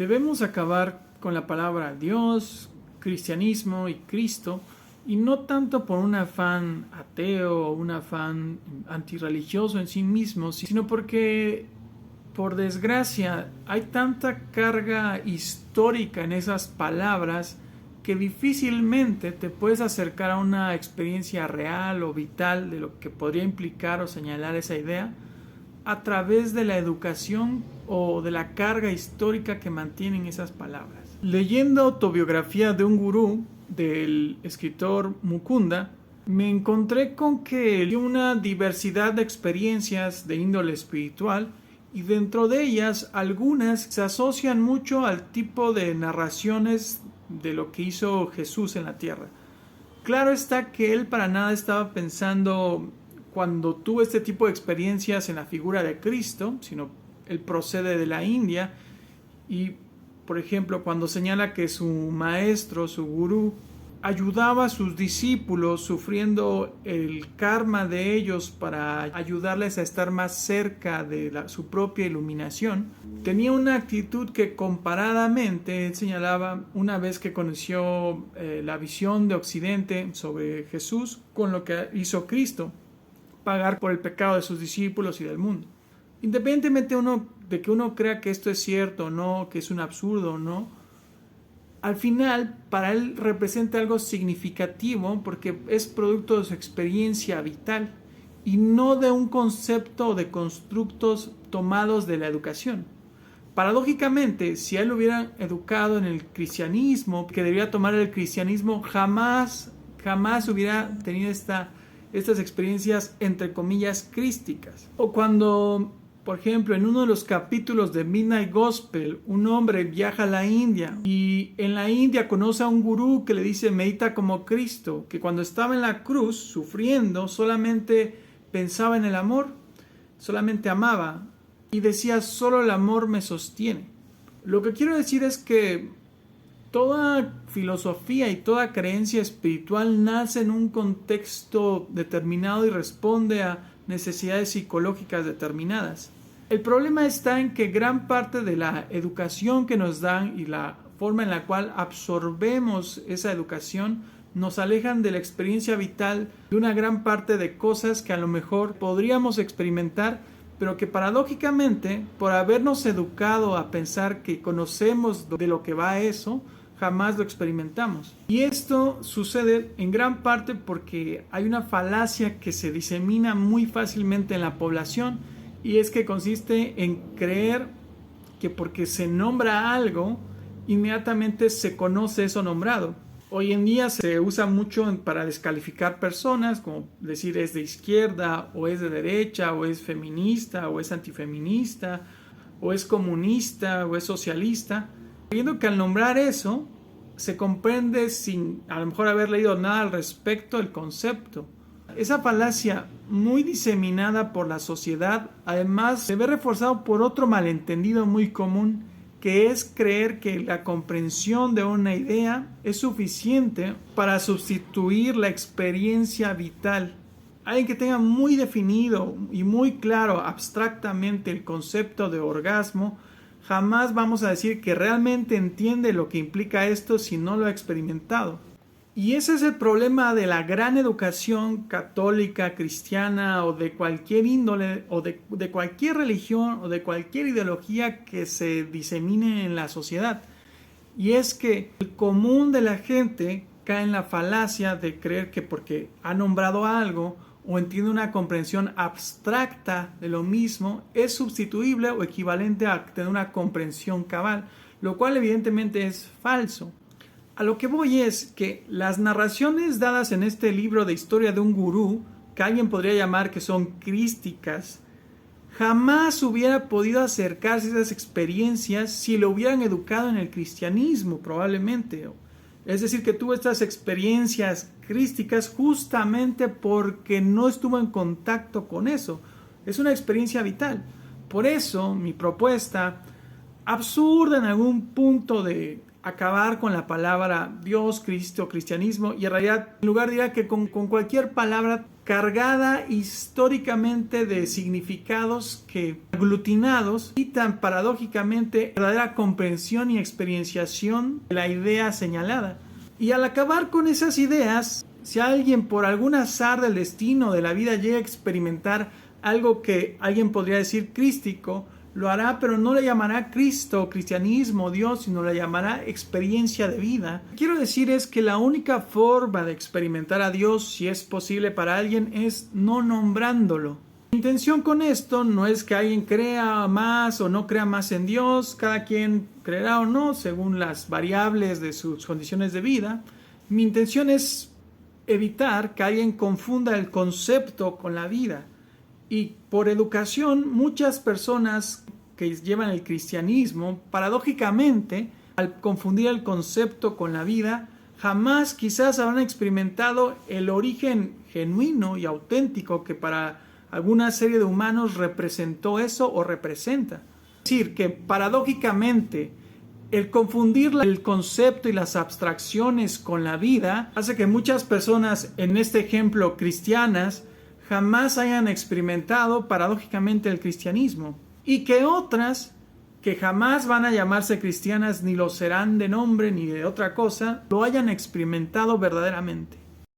Debemos acabar con la palabra Dios, cristianismo y Cristo, y no tanto por un afán ateo o un afán antirreligioso en sí mismo, sino porque, por desgracia, hay tanta carga histórica en esas palabras que difícilmente te puedes acercar a una experiencia real o vital de lo que podría implicar o señalar esa idea a través de la educación o de la carga histórica que mantienen esas palabras. Leyendo autobiografía de un gurú del escritor Mukunda, me encontré con que hay una diversidad de experiencias de índole espiritual y dentro de ellas algunas se asocian mucho al tipo de narraciones de lo que hizo Jesús en la tierra. Claro está que él para nada estaba pensando cuando tuvo este tipo de experiencias en la figura de Cristo, sino él procede de la India y, por ejemplo, cuando señala que su maestro, su gurú, ayudaba a sus discípulos sufriendo el karma de ellos para ayudarles a estar más cerca de su propia iluminación, tenía una actitud que comparadamente él señalaba una vez que conoció la visión de Occidente sobre Jesús con lo que hizo Cristo, pagar por el pecado de sus discípulos y del mundo. Independientemente de que uno crea que esto es cierto o no, que es un absurdo o no, al final para él representa algo significativo porque es producto de su experiencia vital y no de un concepto de constructos tomados de la educación. Paradójicamente, si él hubiera educado en el cristianismo, que debía tomar el cristianismo, jamás hubiera tenido estas experiencias entre comillas crísticas. O cuando, por ejemplo, en uno de los capítulos de Midnight Gospel, un hombre viaja a la India y en la India conoce a un gurú que le dice medita como Cristo, que cuando estaba en la cruz sufriendo solamente pensaba en el amor, solamente amaba y decía solo el amor me sostiene. Lo que quiero decir es que toda filosofía y toda creencia espiritual nace en un contexto determinado y responde a necesidades psicológicas determinadas. El problema está en que gran parte de la educación que nos dan y la forma en la cual absorbemos esa educación nos alejan de la experiencia vital de una gran parte de cosas que a lo mejor podríamos experimentar, pero que paradójicamente, por habernos educado a pensar que conocemos de lo que va eso, jamás lo experimentamos. Y esto sucede en gran parte porque hay una falacia que se disemina muy fácilmente en la población y es que consiste en creer que porque se nombra algo, inmediatamente se conoce eso nombrado. Hoy en día se usa mucho para descalificar personas, como decir es de izquierda o es de derecha o es feminista o es antifeminista o es comunista o es socialista. Viendo que al nombrar eso, se comprende sin a lo mejor haber leído nada al respecto el concepto. Esa falacia muy diseminada por la sociedad, además se ve reforzado por otro malentendido muy común, que es creer que la comprensión de una idea es suficiente para sustituir la experiencia vital. Alguien que tenga muy definido y muy claro abstractamente el concepto de orgasmo, jamás vamos a decir que realmente entiende lo que implica esto si no lo ha experimentado. Y ese es el problema de la gran educación católica, cristiana o de cualquier índole o de cualquier religión o de cualquier ideología que se disemine en la sociedad. Y es que el común de la gente cae en la falacia de creer que porque ha nombrado algo o entiende una comprensión abstracta de lo mismo, es sustituible o equivalente a tener una comprensión cabal, lo cual evidentemente es falso. A lo que voy es que las narraciones dadas en este libro de historia de un gurú, que alguien podría llamar que son crísticas, jamás hubiera podido acercarse a esas experiencias si lo hubieran educado en el cristianismo, probablemente. Es decir, que tuvo estas experiencias crísticas justamente porque no estuvo en contacto con eso. Es una experiencia vital. Por eso mi propuesta, absurda en algún punto de acabar con la palabra Dios, Cristo, cristianismo, y en realidad en lugar dirá que con cualquier palabra cargada históricamente de significados que aglutinados quitan paradójicamente verdadera comprensión y experienciación de la idea señalada. Y al acabar con esas ideas, si alguien por algún azar del destino de la vida llega a experimentar algo que alguien podría decir crístico, lo hará, pero no le llamará Cristo, cristianismo, Dios, sino le llamará experiencia de vida. Lo que quiero decir es que la única forma de experimentar a Dios, si es posible para alguien, es no nombrándolo. Mi intención con esto no es que alguien crea más o no crea más en Dios, cada quien creerá o no según las variables de sus condiciones de vida. Mi intención es evitar que alguien confunda el concepto con la vida. Y por educación, muchas personas que llevan el cristianismo, paradójicamente, al confundir el concepto con la vida, jamás quizás habrán experimentado el origen genuino y auténtico que para alguna serie de humanos representó eso o representa. Es decir, que paradójicamente el confundir el concepto y las abstracciones con la vida hace que muchas personas, en este ejemplo cristianas, jamás hayan experimentado paradójicamente el cristianismo, y que otras que jamás van a llamarse cristianas ni lo serán de nombre ni de otra cosa, lo hayan experimentado verdaderamente.